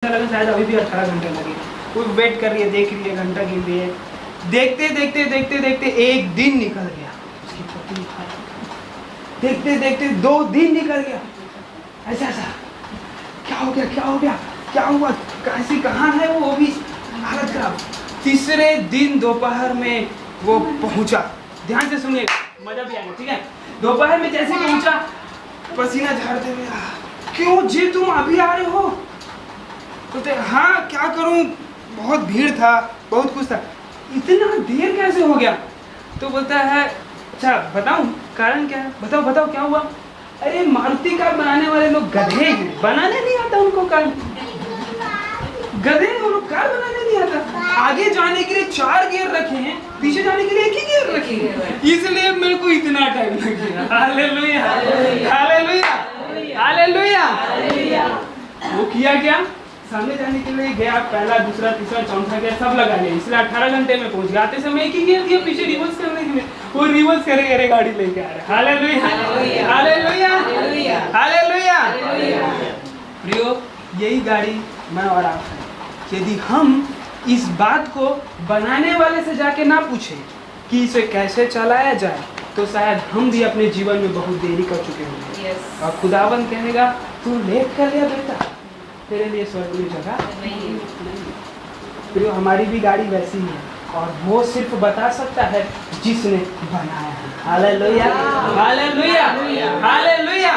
घंटा लगे, शायद अभी भी 18 घंटे लगे। वो वेट कर रही है, देख रही है, घंटा गिन रही है। देखते देखते देखते देखते एक दिन निकल गया, उसकी पत्नी देखते देखते 2 दिन निकल गया। ऐसा ऐसा क्या हो गया, क्या हो गया, क्या हुआ, कैसी कहाँ है वो भी हालत खराब। तीसरे दिन दोपहर में वो पहुंचा, ध्यान से सुनिए, मजा भी आएगा, ठीक है। दोपहर में जैसे पहुंचा, पसीना झाड़ते हुए, क्यों जी तुम अभी आ रहे हो? बोलते हाँ क्या करूं, बहुत भीड़ था, बहुत कुछ था। इतना देर कैसे हो गया? तो बोलता है अच्छा बताऊं कारण क्या है, बताओ बताओ क्या हुआ? अरे मारुति कार बनाने वाले लोग गधे हैं, बनाने नहीं आता उनको कार, गधे हैं वो लोग, कार बनाने नहीं आता। आगे जाने के लिए 4 गियर रखे हैं, पीछे जाने के लिए 1 ही गियर रखे हैं, इसलिए मेरे को इतना टाइम लग गया। Hallelujah hallelujah hallelujah. वो किया क्या, सामने जाने के लिए गया, पहला दूसरा तीसरा चौथा गया, सब लगा लिया, इसलिए 18 घंटे में पहुंच गया। आते समय 1 ही गियर दिया, पीछे रिवर्स करने के लिए वो रिवर्स करे करे गाड़ी लेके आ रहा है। Hallelujah hallelujah hallelujah. प्रियो, यही गाड़ी मैं और आप हैं। यदि हम इस बात को बनाने वाले से जाके ना पूछें कि इसे कैसे चलाया जाए, तो शायद हम भी अपने जीवन में बहुत देरी कर चुके होंगे। और खुदावन कहेगा तू लेट कर लिया बेटा, तेरे लिए स्वर्ग में जगह नहीं। प्रियो, हमारी भी गाड़ी वैसी ही है, और वो सिर्फ बता सकता है जिसने बनाया है। Hallelujah hallelujah hallelujah.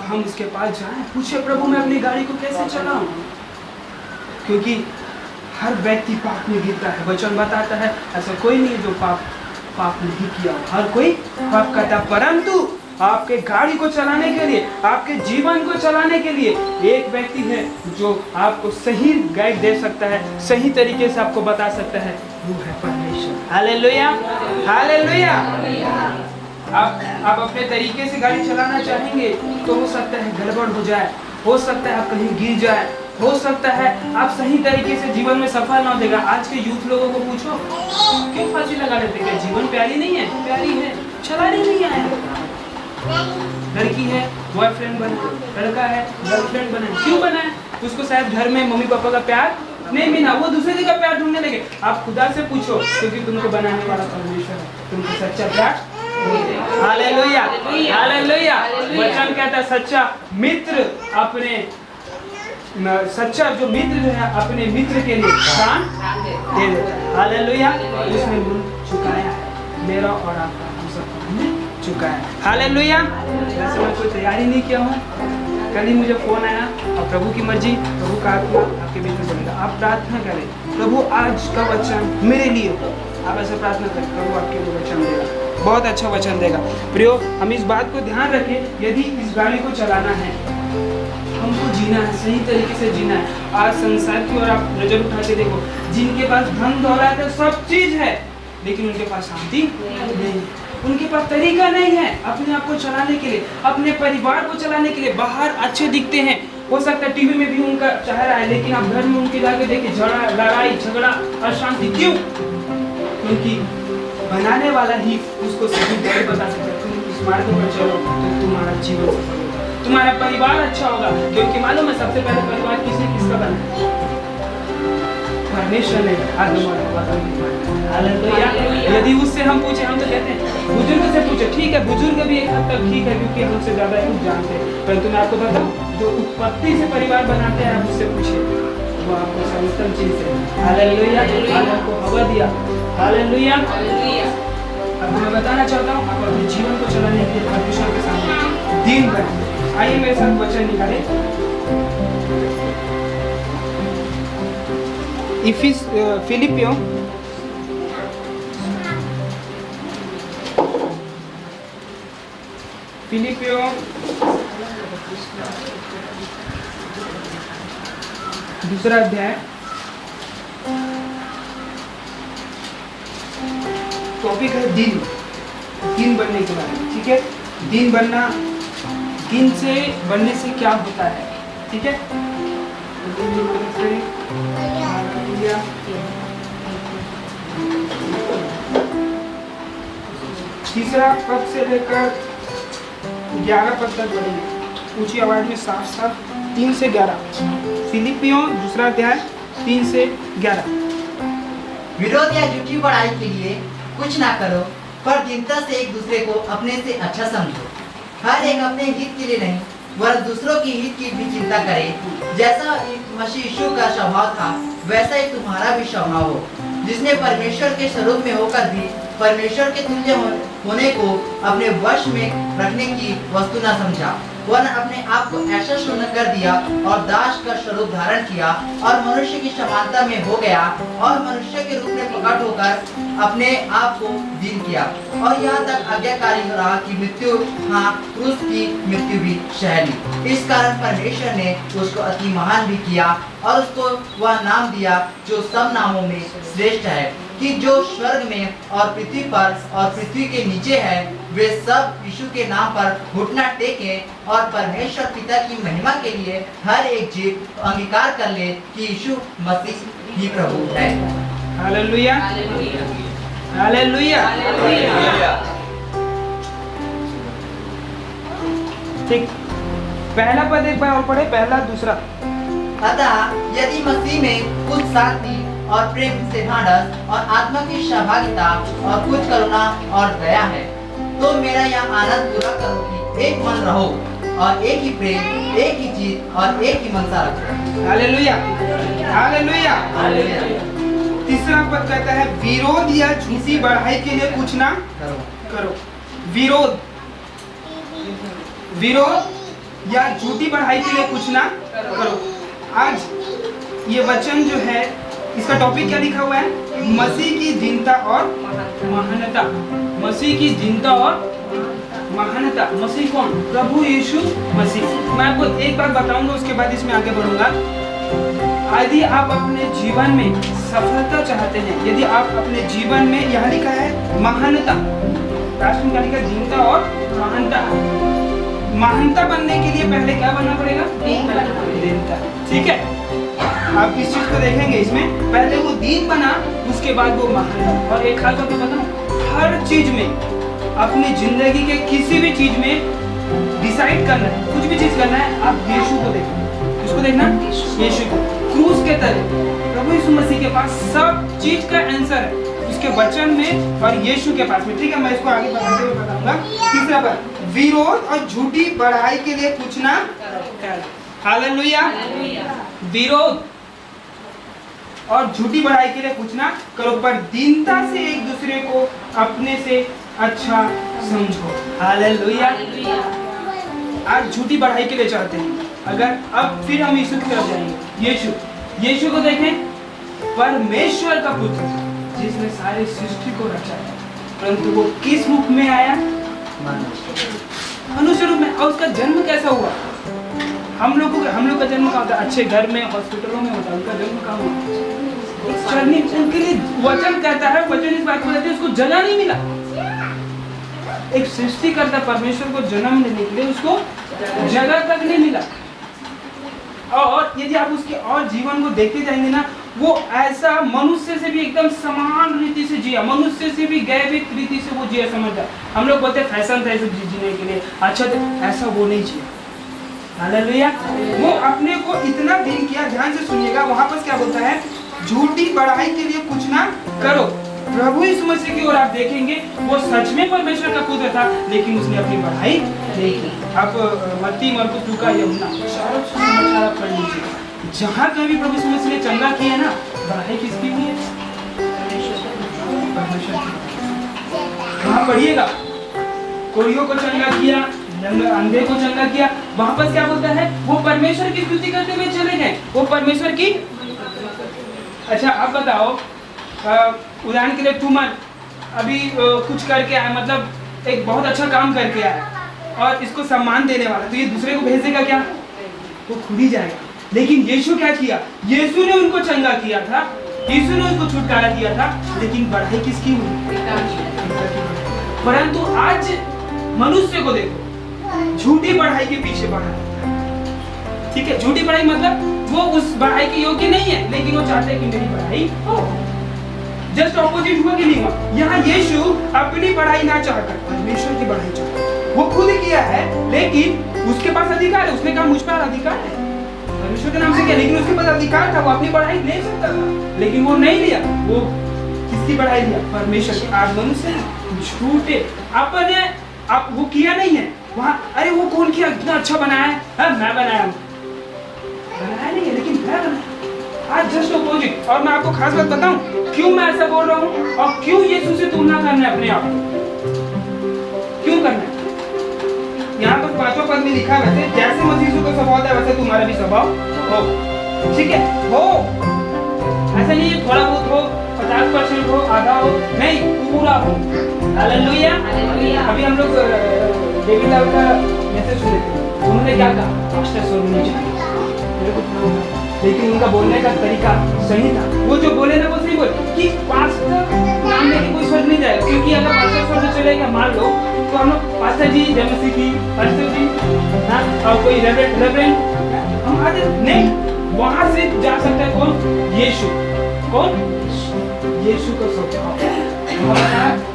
हम उसके पास जाएं, पूछे प्रभु मैं अपनी गाड़ी को कैसे चलाऊं, क्योंकि हर व्यक्ति पाप में गिरता है। वचन बताता है ऐसा कोई नहीं है जो पाप नहीं किया, हर कोई पाप करता, परंतु आपके गाड़ी को चलाने के लिए, आपके जीवन को चलाने के लिए एक व्यक्ति है जो आपको सही गाइड दे सकता है, सही तरीके से आपको बता सकता है, वो है परमेश्वर। Hallelujah hallelujah. आप अपने तरीके से गाड़ी चलाना चाहेंगे तो हो सकता है गड़बड़ हो जाए, हो सकता है आप कहीं गिर जाए, हो सकता है आप सही तरीके से जीवन में सफल ना देगा। आज के यूथ लोगों को पूछो क्यों फांसी लगा लेते हैं, जीवन प्यारी नहीं है? प्यारी है, चलाने नहीं आए। लड़की है बॉयफ्रेंड बना, लड़का है गर्लफ्रेंड बना, क्यों बना है? उसको शायद घर में मम्मी पापा का प्यार नहीं मिला, वो दूसरे जगह प्यार ढूंढने लगे। आप खुदा से पूछो, क्योंकि तुमको बनाने वाला परमेश्वर है, तुमको सच्चा प्यार। Hallelujah hallelujah. वचन कहता है सच्चा मित्र अपने, सच्चा जो मित्र जो है अपने मित्र के लिए प्राण दे देता है। हालेलुया। उसने मुंह झुकाया है, मेरा और आपका, हम सबका चुका है। हालेलुया। वैसे मैं कोई तैयारी नहीं किया हूँ, कल ही मुझे फोन आया, और प्रभु की मर्जी, प्रभु का आत्मा आपके बीच में बनेगा। आप प्रार्थना करें, प्रभु आज का वचन मेरे लिए हो। आप ऐसे प्रार्थना करें, प्रभु आपके लिए वचन देगा, बहुत अच्छा वचन देगा। प्रियो, हम इस बात को ध्यान रखें, यदि इस गाड़ी को चलाना है, हमको जीना है, सही तरीके से जीना है। आज संसार की ओर आप नजर उठा के देखो, जिनके पास धन दौलत है, सब चीज है, लेकिन उनके पास शांति नहीं है, उनके पास तरीका नहीं है अपने आप को चलाने के लिए, अपने परिवार को चलाने के लिए। बाहर अच्छे दिखते हैं, हो सकता है टीवी में भी उनका चेहरा है, लेकिन आप घर में उनके जाके देखिए लड़ाई झगड़ा अशांति। क्यों? क्योंकि बनाने वाला ही उसको सही गाइड बता सकता है, तुम इस मार्ग पर चलो तो तुम्हारा जीवन सफल होगा, तुम्हारा परिवार अच्छा होगा। क्योंकि मालूम है सबसे पहले परिवार किसका बना है? परमेश्वर ने आदम और हव्वा का बनाया। हालेलुया। यदि उससे हम पूछे, हम तो कहते हैं बुजुर्ग से पूछे, ठीक है बुजुर्ग भी एक हद तक ठीक है क्योंकि हमसे ज्यादा कुछ जानते हैं, परंतु मैं आपको बताऊं जो उत्पत्ति से परिवार बनाते हैं आप उससे पूछिए, वो आपको सर्वोत्तम चीज है। हालेलुया। आदम को हवा दिया। हालेलुया। अब मैं बताना चाहता हूँ, आप अपने जीवन को चलाने के लिए परमेश्वर के सामने दिन भर आइए मेरे साथ वचन निकालें। फिलिपियों दूसरा अध्याय, टॉपिक है दिन बनने के बारे में। ठीक है, दिन बनना, दिन से बनने से क्या होता है? ठीक है, तीसरा पद से लेकर 11 पद तक बढ़ेंगे, ऊंची आवाज में साफ साफ 3 से 11। फिलिपियों दूसरा अध्याय 3 से 11। विरोध या झूठी बड़ाई के लिए कुछ ना करो, पर दीनता से एक दूसरे को अपने से अच्छा समझो। हर एक अपने हित के लिए नहीं, वरन दूसरों की हित की भी चिंता करे। जैसा मसीह यीशु का स्वभाव था, वैसा ही तुम्हारा भी स्वभाव हो, जिसने परमेश्वर के स्वरूप में होकर भी परमेश्वर के तुल्य होने को अपने वश में रखने की वस्तु न समझा, वरन अपने आप को ऐसा शून्य कर दिया और दास का स्वरूप धारण किया और मनुष्य की समानता में हो गया और मनुष्य के रूप में प्रकट होकर अपने आप को दीन किया और यहाँ तक आज्ञाकारी रहा कि मृत्यु, हाँ क्रूस की मृत्यु भी सह ली। इस कारण परमेश्वर ने उसको अति महान भी किया और उसको वह नाम दिया जो सब नामों में श्रेष्ठ है, कि जो स्वर्ग में और पृथ्वी पर और पृथ्वी के नीचे है, वे सब यीशु के नाम पर घुटना टेकें और परमेश्वर पिता की महिमा के लिए हर एक जीव अंगीकार कर ले कि यीशु मसीह ही प्रभु है। Hallelujah, hallelujah. ठीक, पहला पद एक बार और पढ़े, पहला दूसरा। अतः यदि मसीह में कुछ शांति और प्रेम से ढाढ़स और आत्मा की सहभागिता और कुछ करुणा और दया है, तो मेरा यह आनंद पूरा करो कि एक मन रहो और एक ही प्रेम, एक ही जीत और एक ही मनसा रखो। Hallelujah, hallelujah, hallelujah. तीसरा पद कहता है विरोध या झूठी बढ़ाई के लिए कुछ ना करो। विरोध, विरोध या झूठी बढ़ाई के लिए कुछ ना करो। आज ये वचन जो है, इसका टॉपिक क्या लिखा हुआ है? मसीह की दीनता और महानता। मसीह की दीनता और महानता। मसीह कौन? प्रभु यीशु मसीह। मैं आपको एक बात बताऊंगा, उसके बाद इसमें आगे बढ़ूंगा। यदि आप अपने जीवन में सफलता चाहते हैं, यदि आप अपने जीवन में, यहाँ लिखा है महानता, राष्ट्र का लिखा दीनता और महानता। महानता बनने के लिए पहले क्या बनना पड़ेगा? दीनता। ठीक है, आप इस चीज को देखेंगे इसमें, पहले वो दीन बना, उसके बाद वो महान बना। और एक खास बात बताऊं, हर चीज में, अपनी जिंदगी के किसी भी चीज में डिसाइड करना है, कुछ भी चीज करना है, आप यीशु को देखना। किसको देखना? यीशु को। क्रूस के तले प्रभु यीशु मसीह के पास सब चीज का आंसर है, उसके वचन में और यीशु के पास में। ठीक है, मैं इसको आगे बढ़ाते हुए बताऊंगा। तीसरा पर विरोध और झूठी बढ़ाई के लिए कुछ ना करो। हालेलुया। विरोध और झूठी बढ़ाई के लिए कुछ ना करो, पर दीनता से एक दूसरे को अपने से अच्छा समझो। हालेलुया। आज झूठी बढ़ाई के लिए चाहते हैं, अगर अब फिर हम यीशु की तरफ जाएंगे। यीशु को देखें, परमेश्वर का पुत्र जिसने सारी सृष्टि को रचा है, परंतु वो किस रूप में आया? मनुष्य रूप में। और उसका जन्म कैसा हुआ? हम लोग का जन्म कहाँ होता है? अच्छे घर में, हॉस्पिटलों में होता है। उनका जन्म कहाँ हुआ? चरनी। उनके लिए वचन कहता है, वचन इस बात को कहते हैं, उसको जगह नहीं मिला। एक सृष्टिकर्ता परमेश्वर को जन्म देने के लिए उसको जगह तक नहीं मिला। और यदि आप उसके और जीवन को देखते जाएंगे ना, वो ऐसा मनुष्य से भी एकदम समान रीति से जिया, मनुष्य से भी गैविक रीति से वो जिया। समझता, हम लोग बोलते फैशन था ऐसे जीने के लिए, अच्छा तो ऐसा वो नहीं जिया। हालेलुया। वो अपने को इतना दिन किया। ध्यान से सुनिएगा, वहां पर क्या बोलता है? झूठी बढ़ाई के लिए कुछ ना करो। प्रभु यीशु मसीह की ओर आप देखेंगे, वो सच में परमेश्वर का पुत्र था, लेकिन उसने अपनी बढ़ाई नहीं की। आप मत्ती, मरकुस, लूका, यूहन्ना चारों समाचार पढ़ लीजिए। जहाँ कभी प्रभु यीशु मसीह ने चंगा किया ना, बढ़ाई किसकी हुई है? परमेश्वर की। वहाँ पढ़िएगा, कोढ़ियों को चंगा किया, अंधे को चंगा किया। वहाँ पर क्या बोलता है? वो परमेश्वर की स्तुति करते हुए चले गए। वो परमेश्वर की। अच्छा, आप बताओ, उदाहरण के लिए ट्यूमर अभी कुछ करके आया, मतलब एक बहुत अच्छा काम करके आया और इसको सम्मान देने वाला, तो ये दूसरे को भेज देगा क्या? वो खुद ही जाएगा। लेकिन यीशु क्या किया? यीशु ने उनको चंगा किया था, यीशु ने उसको छुटकारा दिया था, लेकिन बढ़ाई किसकी हुई? परंतु आज मनुष्य को देखो, झूठी बढ़ाई के पीछे बढ़ा। ठीक है, झूठी बढ़ाई मतलब वो उस बढ़ाई के योग्य नहीं है, लेकिन वो चाहते हैं कि मेरी बढ़ाई हो। जस्ट ऑपोजिट हुआ कि नहीं हुआ? यहाँ यीशु अपनी बढ़ाई ना चाहकर परमेश्वर की बढ़ाई चाहता, वो खुद किया है, लेकिन उसके पास अधिकार है। उसने कहा मुझ पर अधिकार है, परमेश्वर के नाम से किया, लेकिन उसके पास अधिकार था, वो अपनी बढ़ाई ले सकता था, लेकिन वो नहीं लिया। वो किसकी बढ़ाई लिया? परमेश्वर की। आज मनुष्य झूठे अपने आप वो किया नहीं है वहाँ। अरे वो कौन किया, इतना अच्छा बनाया है? मैं बनाया नहीं है, लेकिन मैं बनाया। आज जस्ट अपोजिट। और मैं आपको खास बात बताऊं क्यों मैं ऐसा बोल रहा हूँ और क्यों यीशु से तुलना करना है अपने आप को, क्यों करना है? यहाँ पर 5वां पद में लिखा है, वैसे जैसे मसीह का स्वभाव है वैसे तुम्हारा भी स्वभाव हो। ठीक है, हो। ऐसा नहीं है थोड़ा बहुत हो, 50% हो, आधा हो, नहीं, पूरा हो। हालेलुया। अभी हम लोग डेविड लाल का मैसेज सुने थे, उन्होंने क्या कहा? पास्टर सर होने चाहिए, मेरे को सुना होगा, लेकिन उनका बोलने का तरीका सही था। वो जो बोले ना वो सही बोले कि पास्टर नाम में कोई फर्क नहीं जाएगा, क्योंकि अगर पास्टर सर से चलेगा मान लो तो हम लोग पास्टर जी जय मसीह की, पास्टर जी ना, और कोई रेवरेंड हम आते नहीं, वहां से जा सकता है कौन? यीशु। कौन? यीशु का स्वभाव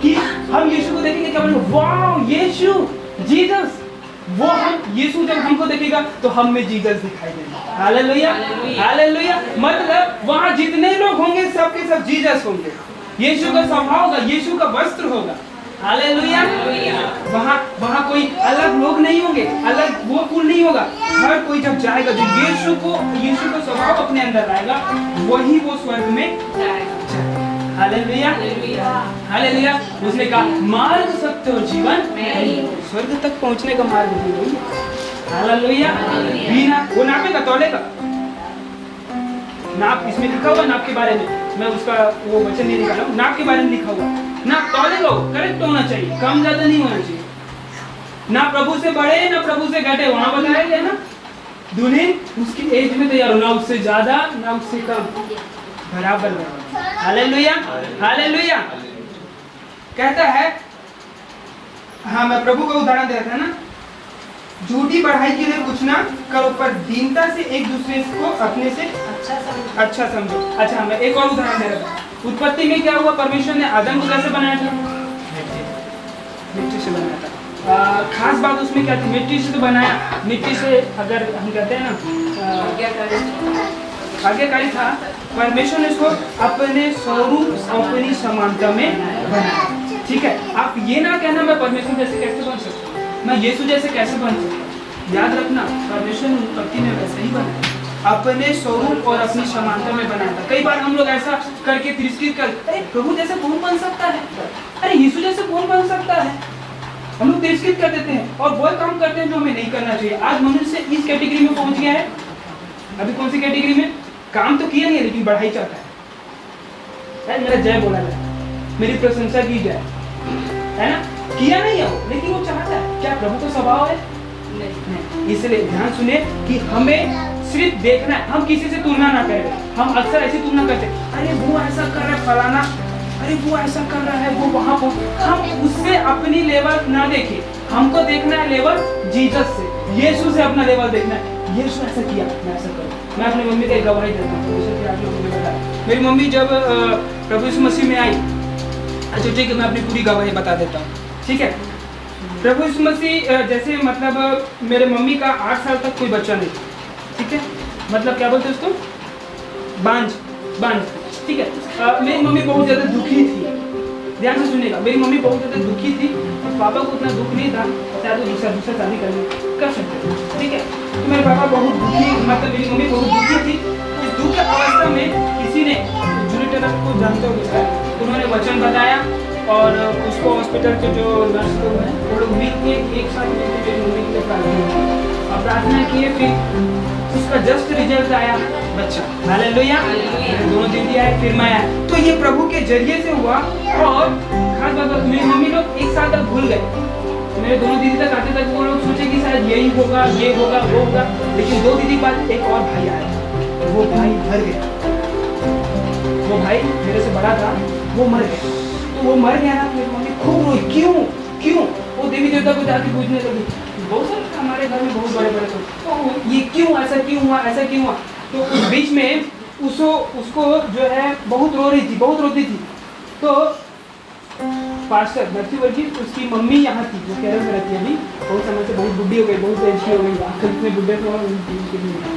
कि हम यीशु को देखेंगे क्या बोलेंगे? वाह यीशु, जीसस। वो हम यीशु जब हमको देखेगा तो हम में जीसस दिखाई देगा। Hallelujah, hallelujah. मतलब वहां जितने लोग होंगे सबके सब जीसस होंगे, यीशु का स्वभाव होगा, यीशु का वस्त्र होगा। हालेलुया। वहां कोई अलग लोग नहीं होंगे, अलग वो कुल नहीं होगा। हर कोई जब जाएगा जो यीशु का स्वभाव अपने अंदर लाएगा वही वो स्वर्ग में जाएगा। Hallelujah, hallelujah. उसने कहा मार्ग, सत्य और जीवन, स्वर्ग तक पहुंचने का मार्ग भी है। हालेलुया। बिना वो नापेगा, तौलेगा। नाप इसमें लिखा हुआ, नाप के बारे में मैं उसका वो वचन नहीं निकाला हूँ, नाप के बारे में लिखा हुआ। नाप तौलेगा, करेक्ट होना चाहिए, कम ज्यादा नहीं होना चाहिए। ना प्रभु से बढ़े ना प्रभु से घटे, वहां बताया गया ना। दुल्हन उसकी एज में तैयार हो, ना उससे ज्यादा ना उससे कम, बराबर। Hallelujah, hallelujah. कहता है, हाँ मैं प्रभु का उदाहरण दे रहा था ना, झूठी बढ़ाई के लिए कुछ ना करो, पर दीनता से एक दूसरे को अपने से अच्छा समझो। अच्छा, मैं एक और उदाहरण दे रहा था। उत्पत्ति में क्या हुआ? परमेश्वर ने आदम को कैसे बनाया था? मिट्टी से बनाया था। खास बात उसमें क्या थी? मिट्टी से तो बनाया, मिट्टी से अगर हम कहते हैं ना आज्ञाकारी था। परमेश्वर ने इसको अपने स्वरूप अपनी समानता में बनाया। ठीक है, आप ये ना कहना मैं परमेश्वर जैसे कैसे बन सकता हूँ, मैं यीशु जैसे कैसे बन सकता हूँ। याद रखना परमेश्वर ने उत्पत्ति में वैसे ही बनाया, अपने स्वरूप और अपनी समानता में बनाया था। कई बार हम लोग ऐसा करके तिरस्कृत कर, अरे प्रभु जैसे कौन बन सकता है, अरे यीशु जैसे कौन बन सकता है, हम लोग तिरस्कृत कर देते हैं और वो काम करते हैं जो हमें नहीं करना चाहिए। आज मनुष्य इस कैटेगरी में पहुंच गया है। अभी कौन सी कैटेगरी में? काम तो किया नहीं है लेकिन बढ़ाई चाहता है, मेरा जय बोला जाए, मेरी प्रशंसा की जाए, है ना? किया नहीं है वो, लेकिन वो चाहता है। क्या प्रभु का स्वभाव है? नहीं। इसलिए ध्यान सुने कि हमें सिर्फ देखना है, हम किसी से तुलना ना करें। हम अक्सर ऐसी तुलना करते हैं, अरे वो ऐसा कर रहा है फलाना, अरे वो ऐसा कर रहा है, वो वहां पर। हम उससे अपनी लेवल ना देखें, हमको देखना है लेवल जीसस से, यीशु से अपना लेवल देखना है। यीशु ऐसा किया, मैं ऐसा करूँ। मैं अपनी मम्मी का एक गवाही देता हूँ, जैसे कि आप लोगों ने बताया। मेरी मम्मी जब प्रभु यीशु मसीह में आई, अच्छा ठीक है, मैं अपनी पूरी गवाही बता देता हूँ। ठीक है, प्रभु यीशु मसीह जैसे मतलब मेरे मम्मी का 8 साल तक कोई बच्चा नहीं, ठीक है, मतलब क्या बोलते उसको, बांझ। ठीक है, मेरी मम्मी बहुत ज़्यादा दुखी थी। ध्यान से सुनिएगा, मेरी मम्मी बहुत ज़्यादा दुखी थी और पापा को उतना दुख नहीं था, शायद वो दूसरा शादी कर सकते थे। ठीक है, तो मेरे पापा बहुत दुखी, मतलब मेरी मम्मी बहुत दुखी थी। इस दुख की अवस्था में किसी ने, जूली टेलर को जानते हो शायद, उन्होंने वचन बताया और उसको हॉस्पिटल के जो नर्स लोग हैं वो लोग मिल के एक साथ मिलकर मेरी मम्मी के लिए प्रार्थना और प्रार्थना किए, फिर उसका जस्ट रिजल्ट आया बच्चा। हालेलुया। दोनों दीदी आए, फिर मैं आया। तो ये प्रभु के जरिए से हुआ। और खास बात, मेरी मम्मी लोग 1 साल तक भूल गए, मेरे दोनों दीदी तक आते तक वो लोग सोचे कि शायद यही होगा, ये होगा, वो होगा। लेकिन 2 दीदी के बाद एक और भाई आया, वो भाई मर गया। वो भाई मेरे से बड़ा था, वो मर गया। तो वो मर गया ना, मेरी मम्मी खूब रोई, क्यों? वो देवी देवता को जाके पूछने लगी, बहुत सारे हमारे घर में बहुत बड़े तो ये क्यों, ऐसा क्यों हुआ। तो उस बीच में उसको जो है बहुत रोती थी। तो पास्टर नरसी वर्गीस, उसकी मम्मी यहाँ थी, वो केरल में रहती है अभी, बहुत समय से, बहुत बुढ़ी हो गई, बहुत एज की हो गई, आजकल इतने बुढ़े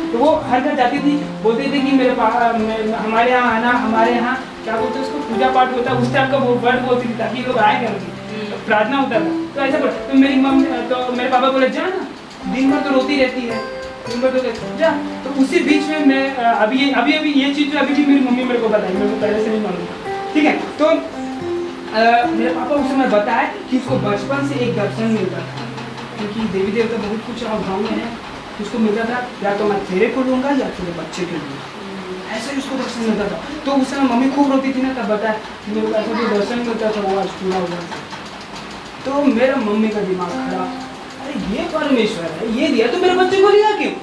तो वो हर घर जाती थी, बोलते थे कि हमारे यहाँ आना, हमारे यहाँ क्या बोलते हैं उसको, पूजा पाठ होता है, उस टाइप का वो वर्ड बोलती थी ताकि लोग आए करेंगे, प्रार्थना होता था। तो ऐसा बोल, तो मेरी मम्मी, तो मेरे पापा बोले जा ना, दिन भर तो रोती रहती है, दिन भर तो जा। तो उसी बीच में मैं अभी ये चीज़ अभी भी मेरी मम्मी मेरे को बताई, मेरे को पहले से नहीं मालूम था, ठीक है। तो मेरे पापा उस समय बताया कि उसको बचपन से एक दर्शन मिलता था, क्योंकि देवी देवता बहुत कुछ गाँव में है, उसको मिलता था या तो मैं तेरे को लूँगा या तेरे बच्चे को लूँगा, ऐसा ही उसको दर्शन मिलता था। तो उस समय मम्मी खूब रोती थी ना, तब बताया कि मेरे को ऐसा जो दर्शन मिलता था वो आज पूरा हुआ। तो मेरा मम्मी का दिमाग खराब, अरे ये परमेश्वर है, ये दिया तो मेरे बच्चे को दिया क्यों?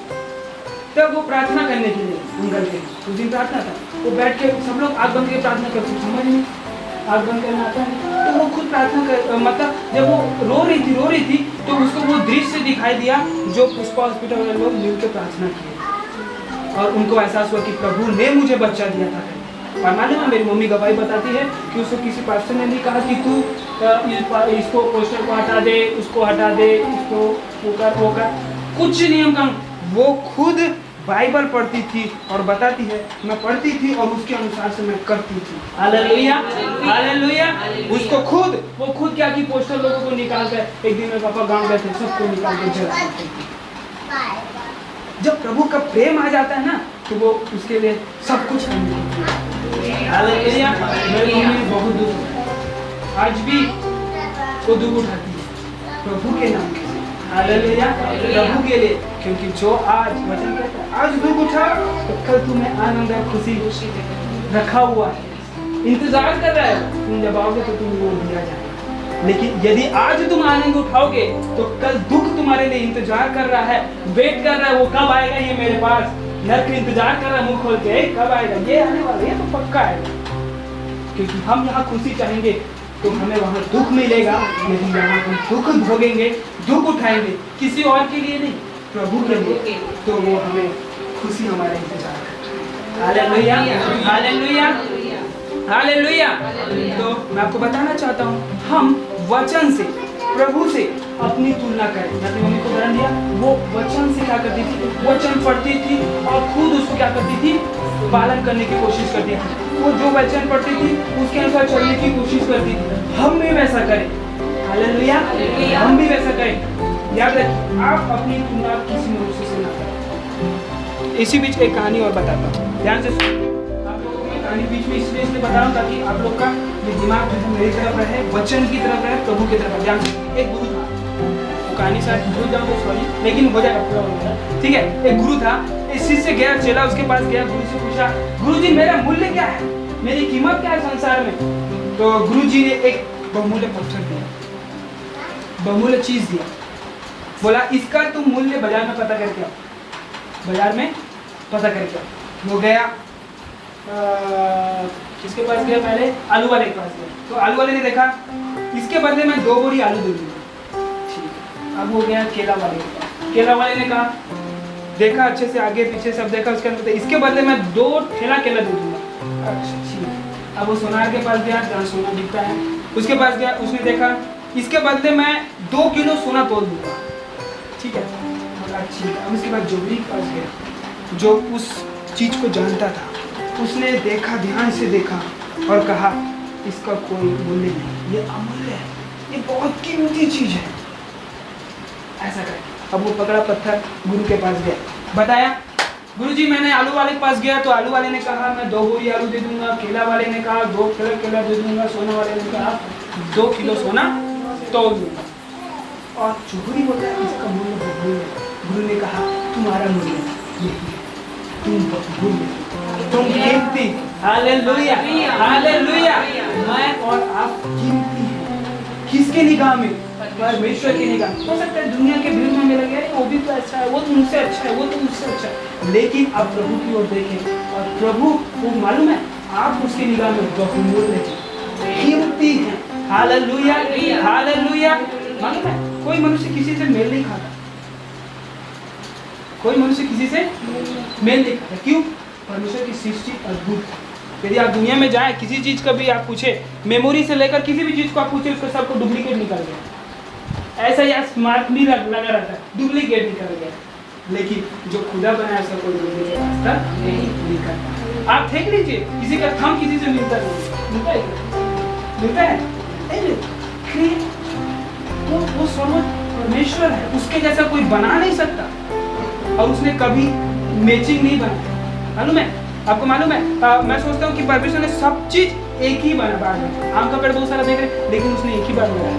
तब वो प्रार्थना करने के लिए अंकल के उस दिन प्रार्थना था, वो बैठ के सब लोग आग बंद के प्रार्थना करते, समझ नहीं आग बंद करना आता है, तो वो खुद प्रार्थना कर, मतलब जब वो रो रही थी तो उसको वो दृश्य दिखाई दिया जो पुष्पा हॉस्पिटल वाले लोग मिल के प्रार्थना किए, और उनको एहसास हुआ कि प्रभु ने मुझे बच्चा दिया था। और मालूम है मेरी मम्मी गवाही बताती है कि उसको किसी पास्टर ने नहीं कहा कि तू इसको पोस्टर को हटा दे, उसको हटा दे, इसको वो कर, कुछ नियम का वो खुद बाइबल पढ़ती थी और बताती है मैं पढ़ती थी और उसके अनुसार से मैं करती थी। Hallelujah, hallelujah. उसको वो खुद क्या की पोस्टर लोगों को निकाल कर, एक दिन मेरे पापा गांव गए थे, सबको निकाल के जला देते थे। जब प्रभु का प्रेम आ जाता है ना तो वो उसके लिए सब कुछ करने देती है। हालेलुया। मेरी मम्मी बहुत दुख, आज भी वो दुख उठाती है प्रभु के नाम के, हालेलुया, प्रभु के लिए, क्योंकि जो आज वचन कहता है आज दुख उठा तो कल तुम्हें आनंद और खुशी रखा हुआ है, इंतजार कर रहा है, तुम जब आओगे तो तुम्हें वो दिया जाएगा। लेकिन यदि आज तुम आनंद उठाओगे तो कल दुख तुम्हारे लिए इंतजार कर रहा है, वेट कर रहा है, वो कब आएगा ये मेरे पास, नर्क इंतजार कर रहा है मुंह खोल के, कब आएगा ये आने वाला, ये तो पक्का है। क्योंकि हम यहाँ खुशी चाहेंगे तो हमें वहाँ दुख मिलेगा, यदि यहाँ हम दुख भोगेंगे, दुख उठाएंगे किसी और के लिए नहीं, प्रभु के लिए, तो वो हमें खुशी हमारा इंतजार है। Hallelujah, hallelujah, hallelujah. तो मैं आपको बताना चाहता हूँ, हम वचन से, प्रभु से अपनी तुलना करें। मैंने मम्मी को उदाहरण दिया, वो वचन से क्या करती थी, वचन पढ़ती थी और खुद उसको क्या करती थी, पालन करने की कोशिश करती थी। वो जो वचन पढ़ती थी उसके अनुसार चलने की कोशिश करती थी। हम भी वैसा करें, हालेलुया, हम भी वैसा करें। याद रखिए, आप अपनी तुलना किसी मनुष्य से ना करें। इसी बीच एक कहानी और बताता हूँ, ध्यान से सुनिए। आप लोगों को मैं कहानी बीच में इसलिए बता रहा हूँ ताकि आप लोग का ये दिमाग जो मेरी तरफ रहे, वचन की तरफ रहे, प्रभु की तरफ। ध्यान से, एक गुरु था, वो कहानी शायद भूल जाऊँ सॉरी, लेकिन हो जाएगा, पूरा हो जाएगा, ठीक है। एक गुरु था, इस चीज से गया चेला उसके पास गया, गुरु से पूछा, गुरुजी मेरा मूल्य क्या है, मेरी कीमत क्या है संसार में? तो गुरुजी ने एक बहुमूल्य पत्थर दिया, बहुमूल्य चीज दिया, बोला इसका तुम मूल्य बाजार में पता करके आओ, बाजार में पता करके आओ। वो गया, किसके पास गया, पहले आलू वाले के पास गया। तो आलू वाले ने देखा इसके बदले में 2 बोरी आलू दे दूंगा, ठीक है। अब वो गया केला वाले के पास, केला वाले ने कहा, देखा अच्छे से आगे पीछे सब देखा, उसके अंदर इसके बदले में 2 ठेला केला दे दूंगा, अच्छा ठीक है। अब वो सोनार के पास गया, जहाँ सोना दिखता है, उसके पास गया, उसने देखा इसके बदले में 2 किलो सोना तोल दूंगा, ठीक है, ठीक है। अब उसके बाद जोबरी के पास गया, जो उस चीज को जानता था, उसने देखा, ध्यान से देखा और कहा इसका कोई मूल्य नहीं, ये अमूल्य है, ये बहुत कीमती चीज है, ऐसा कर। अब वो पकड़ा पत्थर, गुरु के पास गया, बताया गुरुजी मैंने आलू वाले के पास गया तो आलू वाले ने कहा मैं 2 बोरी आलू दे दूंगा, केला वाले ने कहा 2 किलो केला दे दूंगा, सोना वाले ने कहा 2 किलो सोना तोल दूंगा, और चोरी बोलता है इसका मूल्य बहुमूल्य है। गुरु ने कहा तुम्हारा मूल्य यही है, तुम बहुमूल्य, तुम कीमती, हालेलुया, हालेलुया। मैं और आप कीमती हैं, किसके निगाह में? परमेश्वर की निगाह। हो सकता है दुनिया के भीड़ में मिला गया वो भी तो अच्छा है, वो तो मुझसे अच्छा है, वो तो मुझसे अच्छा है, लेकिन आप प्रभु की ओर देखें और प्रभु को मालूम है आप उसकी निगाह में बहुमूल्य हैं, कीमती हैं। Hallelujah, hallelujah. मालूम है कोई मनुष्य किसी से मेल नहीं खाता, कोई मनुष्य किसी से मेल नहीं खाता, क्यों? परमेश्वर की सृष्टि अद्भुत है, यदि आप दुनिया में जाएं, किसी चीज़ का भी आप पूछे, मेमोरी से लेकर किसी भी चीज़ को आप पूछे, उसका सबको डुप्लीकेट निकल गया। ऐसा या स्मार्ट नहीं लगा रहता है, डुप्लीकेट निकल गया। लेकिन जो खुदा बनाया उसका कोई डुप्लीकेट रास्ता नहीं निकलता। आप देख लीजिए, किसी का थंब किसी से मिलता है, मिलता है नहीं। वो सर्व परमेश्वर है, उसके जैसा कोई बना नहीं सकता और उसने कभी मैचिंग नहीं बनाया। मालूम है आपको? मालूम है मैं सोचता हूँ कि परमेश्वर ने सब चीज एक ही बना है। आम का पेड़ बहुत सारा देख रहे, लेकिन उसने एक ही बार बनाया।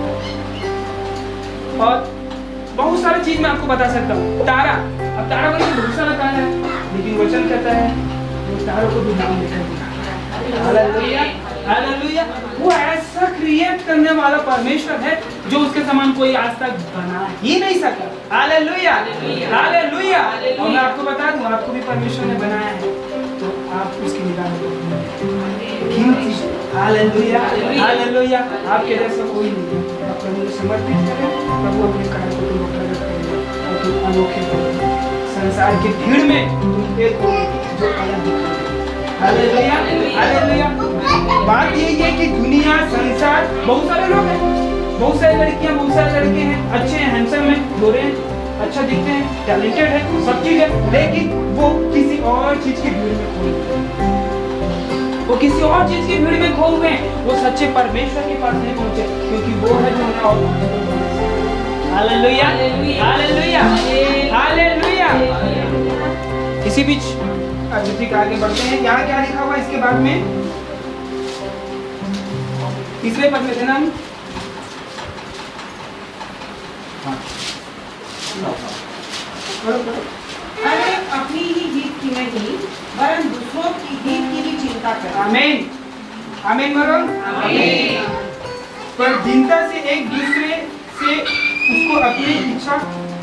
और बहुत सारी चीज मैं आपको बता सकता हूँ। तारा, अब तारा को बहुत सारा तारा है, लेकिन वचन कहता है वो तारों को भी नाम देकर हालेलुया, हालेलुया। वो ऐसा क्रिएट करने वाला परमेश्वर है जो उसके समान कोई आज तक बना ही नहीं सका। Hallelujah, hallelujah. और मैं आपको बता दूं, आपको भी परमेश्वर ने बनाया है, तो आप उसकी निगाह में हालेलुया, हालेलुया। आपके जैसा कोई नहीं है। आप प्रभु को समर्पित करें, प्रभु अपने कार्य को तुम प्रकट करें और तुम अनोखे हो। संसार की भीड़ में तुम एक हो जो अलग दिखाई। Hallelujah, hallelujah. बात यही है कि दुनिया, संसार, बहुत सारे लोग हैं, बहुत सारी लड़कियां, बहुत सारे लड़के हैं, अच्छे हैं, हैंडसम हैं, गोरे हैं, अच्छा दिखते हैं, टैलेंटेड है, सब चीज है, लेकिन वो किसी और चीज की भीड़ में खो गए। वो किसी और चीज की भीड़ में खो हुए हैं। वो सच्चे परमेश्वर के पास नहीं पहुंचे, क्योंकि वो है जो हमें और हालेलुया, हालेलुया, हालेलुया। इसी बीच ठीक आगे बढ़ते हैं। यहाँ क्या लिखा हुआ इसके बाद में? तीसरे पद में थे ना हम? अरे अपनी ही हित की नहीं, वरन दूसरों की हित की भी चिंता करें। आमीन, आमीन मरोन, आमीन। पर दीनता से एक दूसरे से उसको अपनी इच्छा,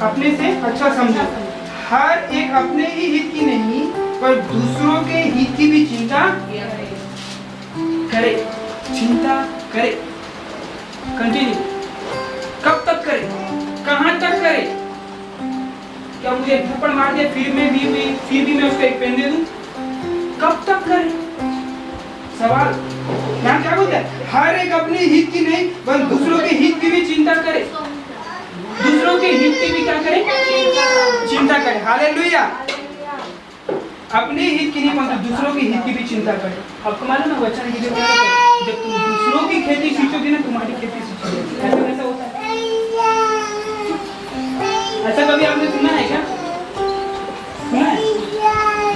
अपने से अच्छा समझो। हर एक अपने ही हित की नहीं, पर दूसरों के हित की भी चिंता करे, चिंता करे। कंटिन्यू। कब तक करे? कहां तक करे? क्या मुझे एक थप्पड़ मार दिया फिर भी मैं उसको एक पेन दे दूं? कब तक करे? सवाल यहाँ क्या बोलता है? हर एक अपने हित की नहीं, पर दूसरों के हित की भी चिंता करे। दूसरों के हित की भी क्या करे? चिंता करे। हालेलुया। अपने हित की नहीं, परंतु दूसरों के हित की भी चिंता करे। आपको मालूम है वचन की जब तुम दूसरों की खेती सींचोगे ना, तुम्हारी खेती सींचोगे। ऐसा होता है? ऐसा कभी आपने सुना है क्या? सुना है?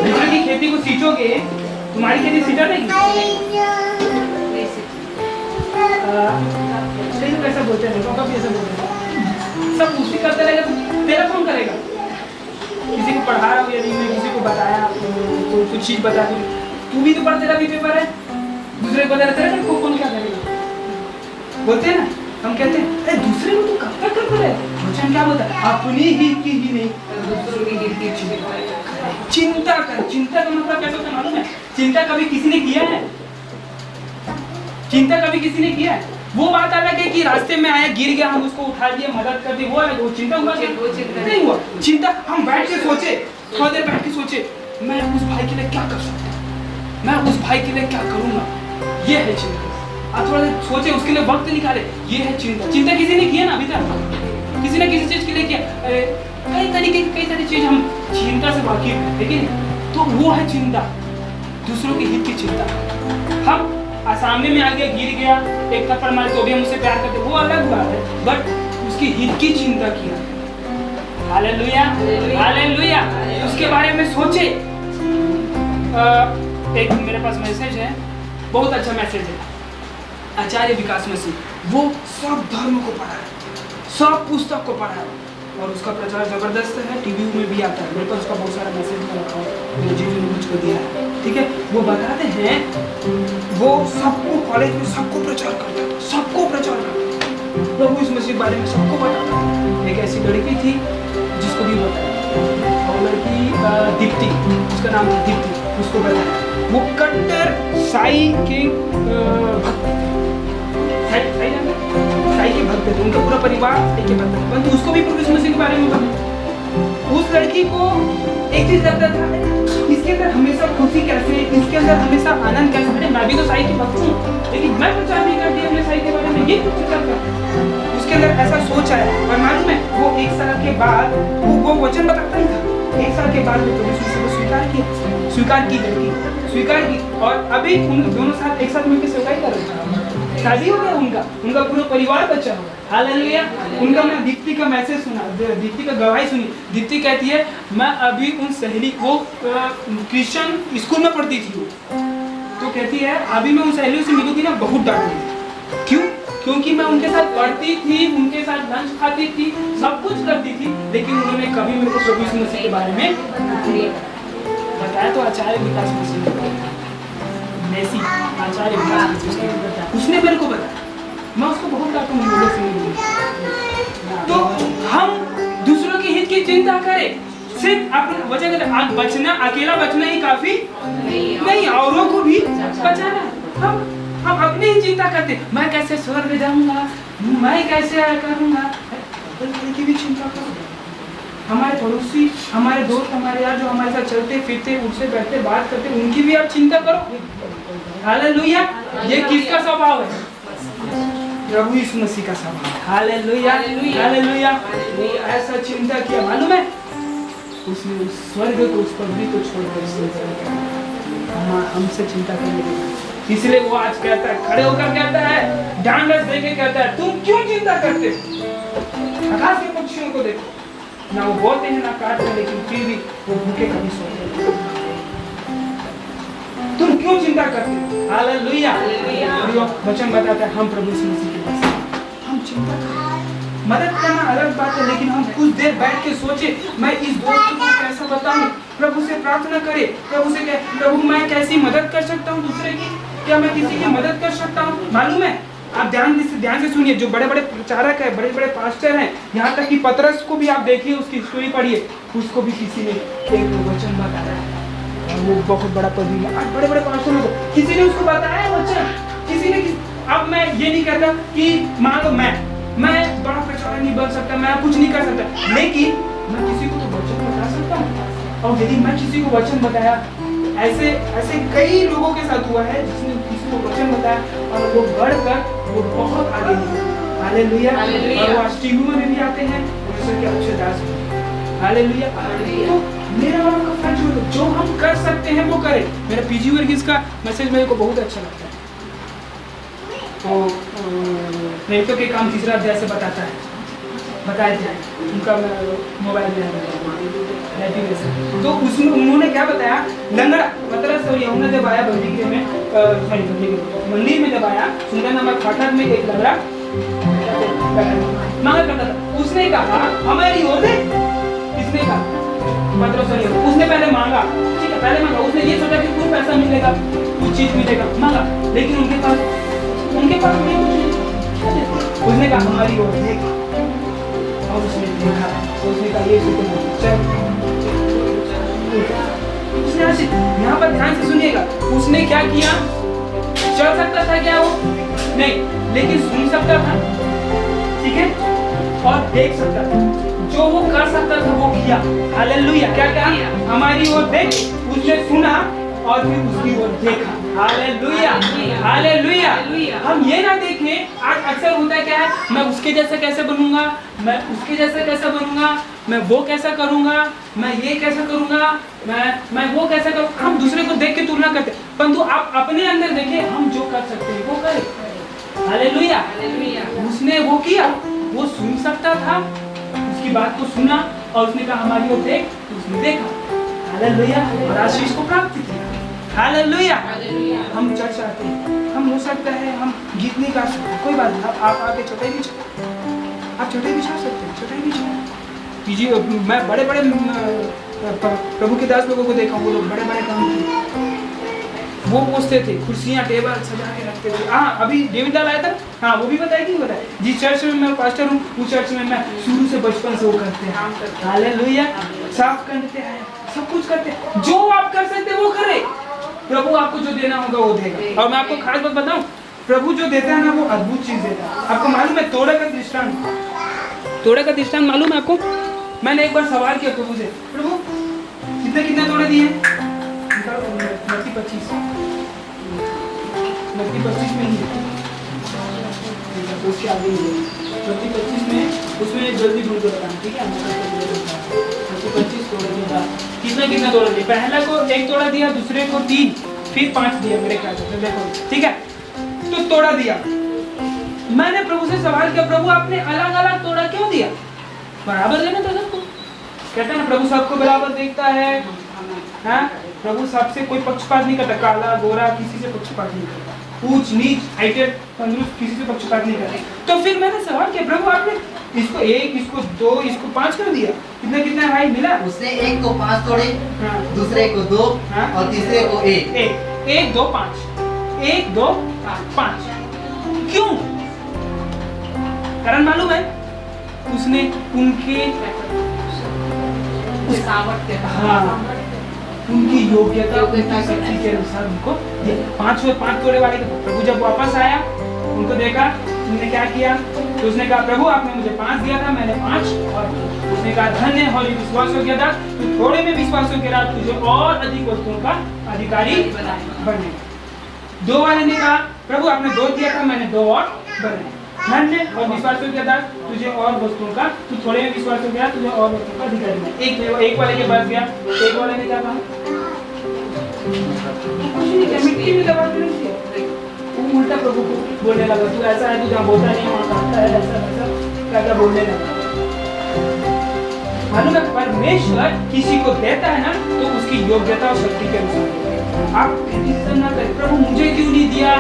दूसरे की खेती को सींचोगे, तुम्हारी खेती सींचा नहीं? कैसा बोलते हैं? कभी ऐसा बोलते हैं, सब उसी करते रहेगा तो तेरा कौन करेगा? किसी को पढ़ा रहा हूँ, यदि मैं किसी को बताया तो कुछ चीज बता दी, तू भी तो पढ़, तेरा भी पेपर है, दूसरे को बता रहे तो कौन क्या करेगा? बोलते हैं ना, हम कहते हैं अरे दूसरे को तो कब तक करते रहे। वचन क्या बोलता है? अपनी हित की ही नहीं, दूसरों की हित की चिंता कर। चिंता का मतलब कैसे होता है मालूम है? चिंता कभी किसी ने किया है? चिंता कभी किसी ने किया है? वो बात अलग है कि रास्ते में आया, गिर गया, हम उसको उठा दिए, मदद कर दी, वो अलग। वो चिंता हुआ क्या? नहीं हुआ। चिंता हम बैठ के सोचे, थोड़ी देर बैठ के सोचे, मैं उस भाई के लिए क्या कर सकता हूँ, मैं उस भाई के लिए क्या करूंगा, ये है चिंता। आप थोड़ा देर सोचे, उसके लिए वक्त निकाले, ये है चिंता। चिंता किसी ने किया ना अभी तक? किसी ने किसी चीज के लिए किया? कई सारी चीज हम चिंता से वाकिफ है, लेकिन तो वो है चिंता, दूसरों के हित की चिंता। हम सामने में आ गया, गिर गया, एक थप्पड़ मारे तो भी हम उससे प्यार करते, वो अलग बात है, बट उसकी हित की चिंता किया। Hallelujah, hallelujah. उसके बारे में सोचे। एक मेरे पास मैसेज है, बहुत अच्छा मैसेज है, आचार्य विकास मसीह। वो सब धर्म को पढ़ा है, सब पुस्तक को पढ़ा है, और उसका प्रचार जबरदस्त है, टीवी में भी आता है। मेरे पास उसका बहुत सारा मैसेज में रखा है, मेरे जीवन ने मुझको दिया है। ठीक है, वो बताते हैं, वो सबको कॉलेज में सबको प्रचार करता है, सबको प्रचार करता है, प्रभु इस मसीह बारे में सबको बताता है। एक ऐसी लड़की थी जिसको भी बताया, और लड़की दीप्ति, उसका नाम था दीप्ति, उसको बताया। वो कट्टर साई के भक्त, साई के भक्त थे, उनका पूरा परिवार साई के भक्त थे, परंतु उसको भी प्रभु यीशु मसीह के बारे में पता। उस लड़की को एक चीज लगता था, इसके अंदर हमेशा खुशी कैसे, इसके अंदर हमेशा आनंद कैसे। अरे मैं भी तो साई की भक्त हूँ, लेकिन मैं प्रचार नहीं करती अपने साई के बारे में, ये कुछ करता। उसके अंदर ऐसा सोच है। और मालूम है वो 1 साल के बाद वो वचन बताता ही था। 1 साल के बाद वो स्वीकार की लड़की स्वीकार की, और अभी उन दोनों साथ एक साथ मिलकर सेवकाई कर रहे हैं। शादी हो गया उनका पूरा परिवार बचा हुआ। हालेलुया। उनका मैं दीप्ति का मैसेज सुना, दीप्ति का गवाही सुनी। दीप्ति कहती है मैं अभी उन सहेली, वो क्रिश्चियन स्कूल में पढ़ती थी, तो कहती है अभी मैं उन सहेलियों से मिलूंगी ना बहुत डांटूंगी। क्यों? क्योंकि मैं उनके साथ पढ़ती थी, उनके साथ लंच खाती थी, सब कुछ करती थी, लेकिन उन्होंने कभी मेरे को प्रभु यीशु मसीह के बारे में बताया। तो आचार्य विकास मसीह मैसी आचार्य विकास मसीह उसने मेरे को बताया। मैं उसको बहुत डांटूंगी। तो हम दूसरों के हित की चिंता करें, सिर्फ अपने वजह बचना, अकेला बचना ही काफी नहीं, औरों को भी बचाना। हम अपनी ही चिंता करते, मैं कैसे स्वर्ग जाऊंगा, मैं कैसे करूंगा, की भी चिंता करो। हमारे पड़ोसी, हमारे दोस्त, हमारे यार जो हमारे साथ चलते फिरते, उठते बैठते बात करते, उनकी भी आप चिंता करो। हालेलुया। ये किसका स्वभाव है? प्रभु यीशु मसीह का स्वभाव। Hallelujah hallelujah. वो ऐसा चिंता किया, मालूम है उसने उस स्वर्ग को, उस पृथ्वी को छोड़कर हमसे चिंता करने लगा। इसलिए वो आज कहता है, खड़े होकर कहता है, डांडस देके कहता है, तुम क्यों चिंता करते? आकाश के पक्षियों को देखो, ना वो बोते हैं ना काटते हैं, लेकिन फिर भी वो भूखे कभी सोते हैं। तुम क्यों चिंता करते हो? हालेलुया। वचन बताता है हम प्रभु यीशु मसीह के पास हम चिंता करें। मदद करना अलग बात है, लेकिन हम कुछ देर बैठ के सोचे, मैं इस दोस्त को कैसा बताऊं, प्रभु से प्रार्थना करे, प्रभु से कहे, प्रभु मैं कैसी मदद कर सकता हूँ दूसरे की, क्या मैं किसी की मदद कर सकता हूँ? मालूम है, आप ध्यान से सुनिए, जो बड़े बड़े प्रचारक है, बड़े बड़े पास्टर हैं, यहाँ तक कि पतरस को भी आप देखिए, उसकी स्टोरी पढ़िए, उसको भी किसी ने एक वचन बताया है, वो बहुत बड़ा पदवी में। आज बड़े बड़े पास्टरों को किसी ने उसको बताया वचन, किसी ने अब मैं ये नहीं कहता कि मान लो मैं बड़ा प्रचारक नहीं बन सकता, मैं कुछ नहीं कर सकता, लेकिन मैं किसी को तो वचन बता सकता हूँ। और यदि मैं किसी को वचन बताया, ऐसे कई लोगों के साथ हुआ है जिसने किसी को वचन बताया और वो बढ़कर वो बहुत आगे निकले। हालेलुया। और वो आज टीवी में भी आते हैं, परमेश्वर के अच्छे दास हैं। हालेलुया। तो मेरा का फर्ज है, जो हम कर सकते हैं वो करें। मेरा पीजी वर्गीस का मैसेज मेरे को बहुत अच्छा लगता है। तो प्रेरितों के काम 3 अध्याय से बताए थे, उनका मोबाइल में है। तो उसमें उन्होंने क्या बताया, लंगड़ा पतरस और यूहन्ना जब आया मंदिर में जब आया, सुंदर नमक फाटक में एक लंगड़ा मांगा करता था। उसने कहा हमारी ओर से, किसने कहा? पतरस और यूहन्ना। उसने पहले मांगा, ठीक है, पहले मांगा। उसने ये सोचा कि कुछ पैसा मिलेगा, कुछ चीज मिलेगा, मांगा, लेकिन उनके पास नहीं कुछ। उसने कहा हमारी ओर देख, और उसने देखा, उसने कहा ये चल। उसने यहाँ पर ध्यान से सुनिएगा, उसने क्या किया? चल सकता था क्या वो? नहीं, लेकिन सुन सकता था, ठीक है, और देख सकता था। जो वो कर सकता था वो किया। हालेलुया। क्या क्या? हमारी ओर देख, उसने सुना और फिर उसकी ओर देखा। Hallelujah hallelujah. हम ये ना देखें, आज अक्सर होता है क्या है, मैं उसके जैसा कैसे बनूंगा, मैं उसके जैसा कैसा बनूंगा, मैं वो कैसा करूंगा, मैं ये कैसा करूंगा, मैं वो कैसा करूँ। हम दूसरे को देख के तुलना करते हैं, परंतु आप अपने अंदर देखें, हम जो कर सकते हैं वो करें। हालेलुया। उसने वो किया, वो सुन सकता था, उसकी बात को सुना और उसने कहा हमारी ओर देख, उसने देखा। हालेलुया। और आशीष को प्राप्त किया। हालेलुया। हम चर्च आते हैं, हम हो सकता है हम गीत नहीं गा सकते, कोई बात नहीं, आप आके चटाई बिछा, आप चटाई बिछा सकते हैं, चटाई बिछा कीजिए। मैं बड़े बड़े प्रभु के दास लोगों को देखा, वो लोग बड़े बड़े काम किए, वो पूछते थे, कुर्सियाँ टेबल सजा के रखते थे। हाँ, अभी डेविड लाल आया था, हाँ वो भी बताया कि बताया, जिस चर्च में मैं पास्टर हूँ, उस चर्च में मैं शुरू से बचपन से वो करते हैं। हालेलुया। साफ करते हैं, सब कुछ करते हैं, जो आप कर सकते हैं वो करें। प्रभु आपको जो देना होगा वो देगा। और मैं आपको खास बात बताऊं, प्रभु जो देता है ना वो अद्भुत चीज देता है। आपको मालूम है तोड़े का दृष्टांत मालूम है आपको? मैंने एक बार सवाल किया प्रभु से, प्रभु कितने तोड़े दिए? 25 नकदी 25 में ही है, उसके आगे ही है। नकदी 25 में उसमें जल्दी ढूंढ के बताना, ठीक है। नकदी 25 तोड़ा दिया, कितना तोड़ा दिया? पहला को 1 तोड़ा दिया, दूसरे को 3, फिर 5 दिया मेरे ख्याल से, देखो ठीक है। तो तोड़ा दिया। मैंने प्रभु से सवाल किया, प्रभु आपने अलग अलग तोड़ा क्यों दिया? बराबर देना था सबको। कहते हैं ना प्रभु सबको बराबर देखता है, हाँ? प्रभु सबसे कोई पक्षपात नहीं करता, काला गोरा किसी से पक्षपात नहीं करता, ऊंच नीच हाइटेड तंदुरुस्त किसी से पक्षपात नहीं करता। तो फिर मैंने सवाल किया, प्रभु आपने इसको 1, इसको 2, इसको 5 कर दिया, कितना भाई मिला? उसने 1 को 5 तोड़े, हाँ। दूसरे को 2, हाँ। और तीसरे को 1। 1 2 5, 1 2 5। क्यों? कारण मालूम है? उसने उनके हाँ, उनकी योग्यता उनकी शक्ति के अनुसार उनको 5 तोड़े वाले को प्रभु जब वापस आया, उनको देखा, उन्होंने क्या किया? तो उसने कहा प्रभु आपने मुझे 5 दिया था, मैंने 5 और उसने कहा धन्य हो विश्वास हो गया था, तो थोड़े में विश्वास हो गया, तुझे और अधिक वस्तुओं का अधिकारी बने। 2 वाले ने कहा प्रभु आपने 2 दिया था, मैंने 2 और बने। धन्य और विश्वास हो गया था, तुझे और वस्तुओं का, तू थोड़े में विश्वास हो गया, तुझे और वस्तुओं का अधिकारी बने। एक वाले के पास गया, एक वाले ने क्या कहा? कुछ नहीं किया, मिट्टी में दबा के नहीं किया। वो उल्टा प्रभु को बोलने लगा, तू ऐसा है, तू जहाँ बोलता नहीं वहाँ करता है, ऐसा क्या बोलने लगा। मालूम है परमेश्वर किसी को देता है ना, तो उसकी योग्यता और शक्ति के अनुसार। आप क्रिटिसिज्म ना करें, प्रभु मुझे क्यों नहीं दिया?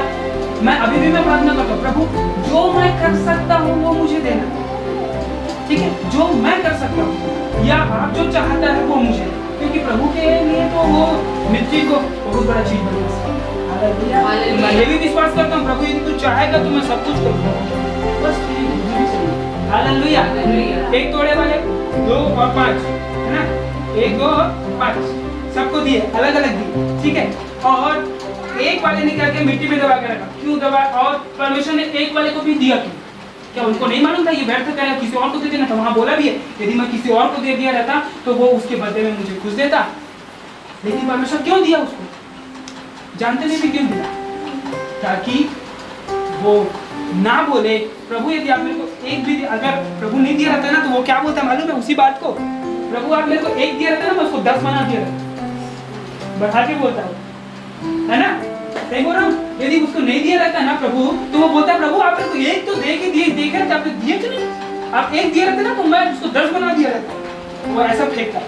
मैं अभी भी प्रार्थना करता हूँ, प्रभु जो मैं कर सकता हूँ वो मुझे देना, ठीक है? जो मैं कर सकता हूँ या आप जो चाहता है वो मुझे, क्योंकि प्रभु के लिए तो वो मिट्टी को बहुत बड़ा चीज बना सकता है। मैं ये भी विश्वास करता हूँ प्रभु यदि तू चाहेगा तो मैं सब कुछ करूँगा, बस हालेलुया। 1 तोड़े वाले 2 और 5 है ना, 1 2 और 5 सबको दिए, अलग अलग दिए, ठीक है। और एक वाले ने क्या किया? मिट्टी में दबा के रखा। क्यों दबा? और परमेश्वर ने एक वाले को भी दिया क्यों? क्या उनको नहीं मालूम था ये व्यर्थ करेगा, किसी और को दे देना था? वहां बोला भी है यदि मैं किसी और को दे दिया रहता तो वो उसके बदले में मुझे कुछ देता, लेकिन परमेश्वर क्यों दिया उसको? जानते नहीं भी क्यों दिया? ताकि वो ना बोले प्रभु यदि आप मेरे को 1 भी, अगर प्रभु नहीं दिया रहता ना तो वो क्या बोलता मालूम है? उसी बात को, प्रभु आप मेरे को 1 दिया रहता ना, मैं उसको 10 बना दिया रहता, बढ़ा के बोलता है ना। सही बोल रहा हूँ? यदि उसको नहीं दिया रहता ना प्रभु, तो वो बोलता प्रभु आप मेरे को 1 तो दे के दिए, देखे रहते आपने दिए क्यों नहीं? आप 1 दिया रहते ना तो मैं उसको 10 बना दिया रहता। वो ऐसा फेंकता,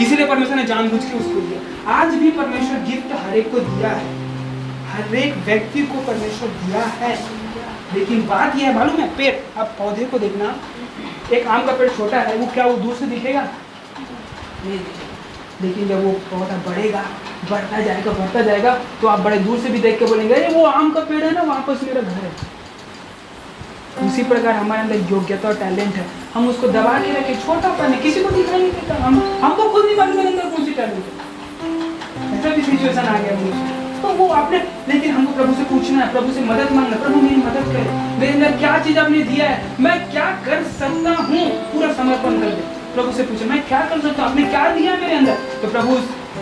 इसलिए परमेश्वर ने जानबूझ के उसको दिया। आज भी परमेश्वर गिफ्ट हर एक को दिया है, हर एक व्यक्ति को परमेश्वर दिया है, लेकिन बात यह है मालूम है? पेड़, आप पौधे को देखना, एक आम का पेड़ छोटा है, वो क्या वो दूर से दिखेगा? लेकिन जब वो पौधा बढ़ेगा, बढ़ता जाएगा तो आप बड़े दूर से भी देख के बोलेंगे अरे वो आम का पेड़ है ना, वहाँ पर मेरा घर है। उसी प्रकार हमारे अंदर योग्यता और टैलेंट है, हम उसको दबा के रखे, छोटापन है, किसी को दिखाई नहीं देता, हमको खुद नहीं मालूम अंदर कौन सी टैलेंट है। ऐसा भी सिचुएशन आ गया मुझे, तो वो आपने, लेकिन हमको प्रभु से पूछना है, प्रभु से मदद मांगना, प्रभु मेरी मदद करे, मेरे अंदर क्या चीज आपने दिया है, मैं क्या कर सकता हूँ, पूरा समर्पण कर दे। प्रभु से पूछे मैं क्या कर सकता हूँ, आपने क्या दिया मेरे अंदर, तो प्रभु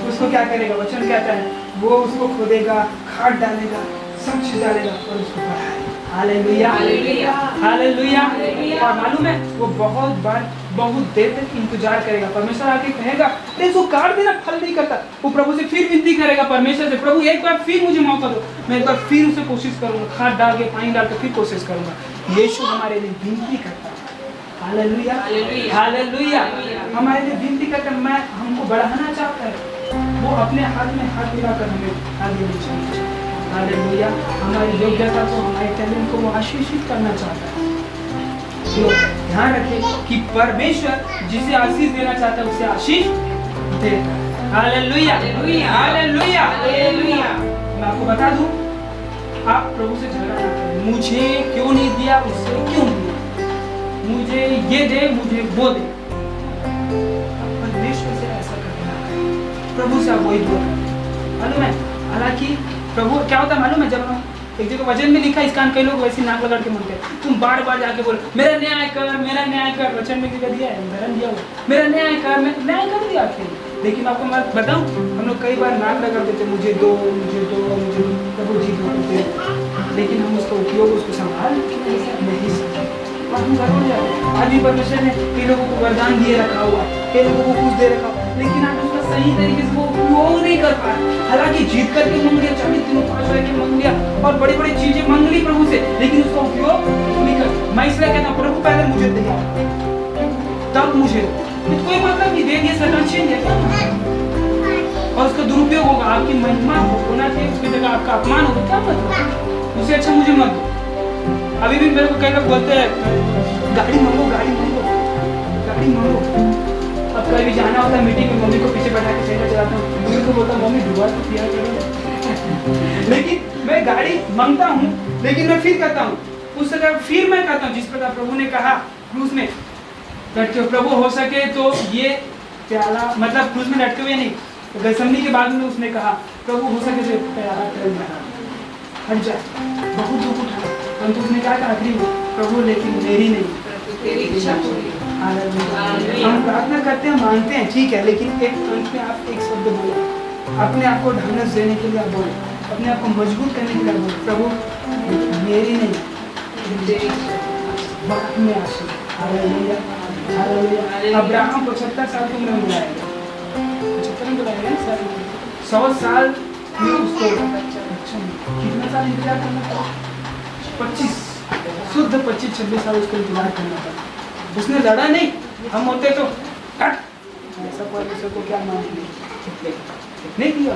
उसको क्या करेगा? वचन कहता है वो उसको खोदेगा, खाद डालेगा, सब चीज डालेगा और उसको बढ़ाएगा। Hallelujah, hallelujah. और मालूम है वो बहुत देर तक इंतजार करेगा। परमेश्वर आके कहेगा अरे इसको काट देना, फल नहीं करता, वो प्रभु से फिर विनती करेगा परमेश्वर से, प्रभु एक बार फिर मुझे मौका दो, मैं एक बार फिर उसे कोशिश करूंगा, खाद डाल के पानी डाल के फिर कोशिश करूंगा। यीशु हमारे लिए विनती करता है। Hallelujah, hallelujah. हमारे लिए विनती करता है, मैं हमको बढ़ाना चाहता है, वो अपने हाथ में हाथ मिलाकर हमें आगे ले जाना। हालेलुया। हमारी योग्यता को, हमारे टैलेंट को वो आशीषित करना चाहता है। तो ध्यान रखें कि परमेश्वर जिसे आशीष देना चाहता है उसे आशीष देता है। Hallelujah, hallelujah, hallelujah. मैं आपको बता दूं, आप प्रभु से झगड़ा ना करें, मुझे क्यों नहीं दिया, उससे क्यों नहीं दिया, मुझे ये दे, मुझे वो दे। परमेश्वर से ऐसा करना है, प्रभु से आप वही दुआ करें। मालूम है, हालांकि प्रभु क्या होता है मालूम है, जब हम एक जगह वचन में लिखा, इस कान कई लोग वैसे नाक लगा के मांगते हैं, तुम बार बार जाके बोलो मेरा न्याय कर, मेरा न्याय कर। वचन में लिखा दिया है, उदाहरण दिया हुआ, मेरा न्याय कर, मैं न्याय कर दिया आपके लिए। लेकिन आपको मैं बताऊं, हम लोग कई बार नाक रगड़ते थे, मुझे दो मुझे दो मुझे दो, प्रभु जी होते थे, लेकिन हम उसका उपयोग उसको संभाल नहीं सकते और हम गड़बड़ जाते हैं। आज भी परमेश्वर ने कई लोगों को वरदान दिए रखा हुआ, कई लोगों को कुछ दे रखा हुआ, लेकिन आज उसका सही तरीके से वो उपयोग नहीं कर पा रहे। हालांकि जीत करके मांग लिया, 40 दिनों 5 रह के मांग लिया और बड़ी बड़ी चीजें मांग ली प्रभु से, लेकिन उसका उपयोग नहीं कर। मैं इसलिए कहता हूँ प्रभु पहले मुझे दिया तब मुझे, कोई मतलब नहीं, दे दिया सटन छीन दिया क्या, और उसका दुरुपयोग होगा, आपकी महिमा होना चाहिए, उसकी जगह आपका अपमान होगा, क्या मतलब, उससे अच्छा मुझे मत दो। अभी भी मेरे को कई लोग बोलते हैं गाड़ी मांगो गाड़ी मांगो गाड़ी मांगो। अब कभी जाना होता है मीटिंग में, मम्मी को पीछे बैठा के साइकिल चलाता हूँ, मम्मी को बोलता हूँ मम्मी दुआ तो किया करो लेकिन मैं गाड़ी मांगता हूँ, लेकिन मैं फिर कहता हूँ उस जगह फिर मैं कहता हूँ जिस प्रकार प्रभु ने कहा क्रूज में लटके, प्रभु हो सके तो ये प्याला, मतलब क्रूज में लटके हुए नहीं, तो गैसमनी के बाद में उसने कहा प्रभु हो सके तो प्याला हट जाए, बहुत दुख उठा, परंतु उसने क्या कहा आखिरी में, प्रभु लेकिन मेरी नहीं तेरी इच्छा पूरी। हम प्रार्थना करते हैं, मानते हैं, ठीक है, लेकिन एक अंत में आप एक शब्द बोले, अपने आप को ढांढस देने के लिए आप बोले, अपने आप को मजबूत करने के लिए आप बोले, प्रभु मेरी नहीं वक्त में आशीष। Hallelujah hallelujah. अब्राहम 75 साल की उम्र में बुलाया गया, 75 में बुलाया गया सर, 100 साल में उसको कितना साल इंतजार करना पड़ा, 25 शुद्ध 25-26 साल उसको इंतजार करना पड़ा। उसने लड़ा नहीं, हम होते तो ऐसा परमेश्वर को क्या मान नहीं किया,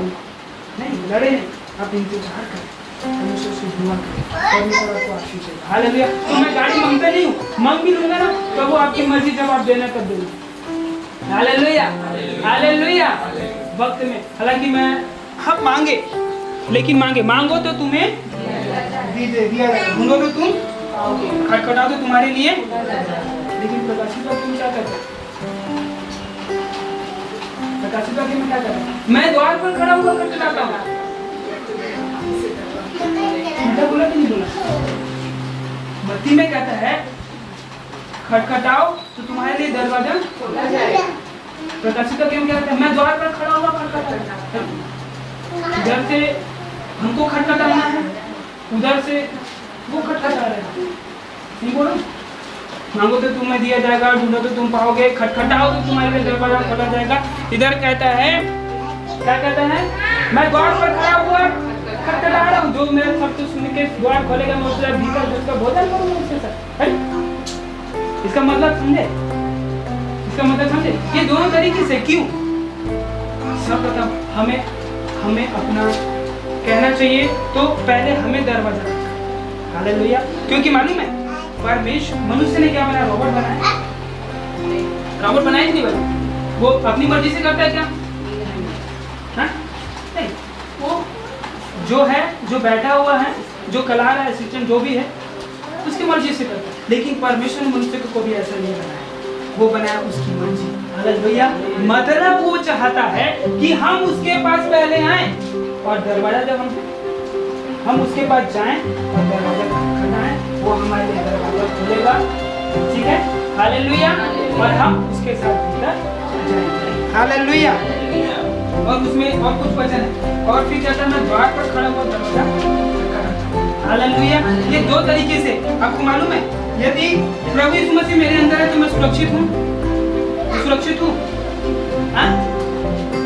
नहीं लड़े नहीं, आप इंतजार करें, परमेश्वर से दुआ करें, परमेश्वर आपको आशीष दे। हालेलुया। तो मैं गाड़ी मांगता नहीं हूँ, मांग भी लूंगा ना तो वो आपकी मर्जी, जब आप देना तब देना। Hallelujah hallelujah. वक्त में, हालांकि मैं हम मांगे, लेकिन मांगो तो तुम्हें दिया जाएगा, ढूंढो तो तुम आओगे, खटखटाओ तो तुम्हारे लिए, लेकिन प्रकाशित वाक्य में क्या करते हैं, प्रकाशित वाक्य में क्या करते हैं, मैं द्वार पर खड़ा हुआ खटखटाता हूँ, बोला कि नहीं बोला, मत्ती में कहता है खटखटाओ तो तुम्हारे लिए दरवाजा खोला जाएगा, प्रकाशित वाक्य में क्या कहता है, मैं द्वार पर खड़ा हुआ खटखटाता हूँ। इधर से हमको खटखटाना है, उधर से वो खटखटा रहे हैं, नहीं बोलो, मांगो तो तुम्हें दिया जाएगा, ढूंढो तो तुम पाओगे, खटखटाओ तो तुम्हारे लिए दरवाजा खोला जाएगा। इधर कहता है, क्या कहता है, मैं द्वार पर खड़ा हुआ खटखटा रहा हूँ, जो मेरे शब्द सुन के द्वार खोलेगा मैं उसके भीतर उसका भोजन करूंगा उसके साथ। इसका मतलब समझे, इसका मतलब समझे, ये दोनों तरीके से क्यों, सर्वप्रथम हमें अपना कहना चाहिए तो पहले हमें दरवाजा रखना। हालेलुया। क्योंकि मालूम है परमेश्वर मनुष्य ने क्या बनाया, रोबोट बनाया, रोबोट बनाया कि नहीं बनाया, वो अपनी मर्जी से करता है क्या, हाँ? नहीं, वो जो है, जो बैठा हुआ है, जो कला रहा है, असिस्टेंट जो भी है, उसकी मर्जी से करता है, लेकिन परमेश्वर ने मनुष्य को भी ऐसा नहीं बनाया, वो बनाया उसकी मर्जी। हालेलुया। मतलब वो चाहता है कि हम उसके पास पहले आए और दरवाजा जब हम उसके पास जाएं और दरवाजा खटखटाएं, वो हमारे लिए दरवाजा खोलेगा, ठीक है, हालेलुया, और हम उसके साथ भीतर जाएंगे। हालेलुया। और उसमें और कुछ वचन है, और फिर कहता है मैं द्वार पर खड़ा हुआ दरवाजा खटखटाता। हालेलुया। ये दो तरीके से आपको मालूम है, यदि प्रभु यीशु मसीह मेरे अंदर है तो मैं सुरक्षित हूँ, सुरक्षित हूँ, हाँ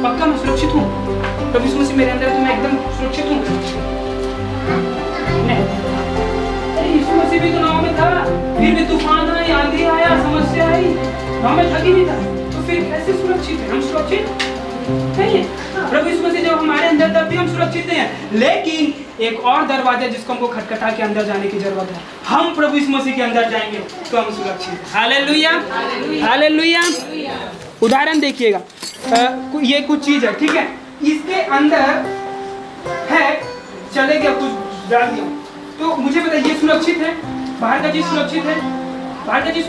पक्का मैं सुरक्षित हूँ, प्रभु यीशु मसीह मेरे अंदर है तो मैं एकदम सुरक्षित हूँ। यीशु मसीह भी तो नाव में था, फिर भी तूफान आई, आंधी आया, समस्या आई, नाव में थक ही नहीं था, तो फिर कैसे सुरक्षित है, हम सुरक्षित नहीं है। प्रभु यीशु मसीह जब हमारे अंदर तब भी हम सुरक्षित नहीं है, लेकिन एक और दरवाजा जिसको हमको खटखटा के अंदर जाने की जरूरत है, हम प्रभु यीशु मसीह के अंदर जाएंगे तो हम सुरक्षित हैं। Hallelujah hallelujah. उदाहरण देखिएगा, ये कुछ चीज है, ठीक है, इसके अंदर है, चले गया कुछ डाल दिया, तो मुझे बताइए ये सुरक्षित है, बाहर का चीज सुरक्षित है, बाहर का चीज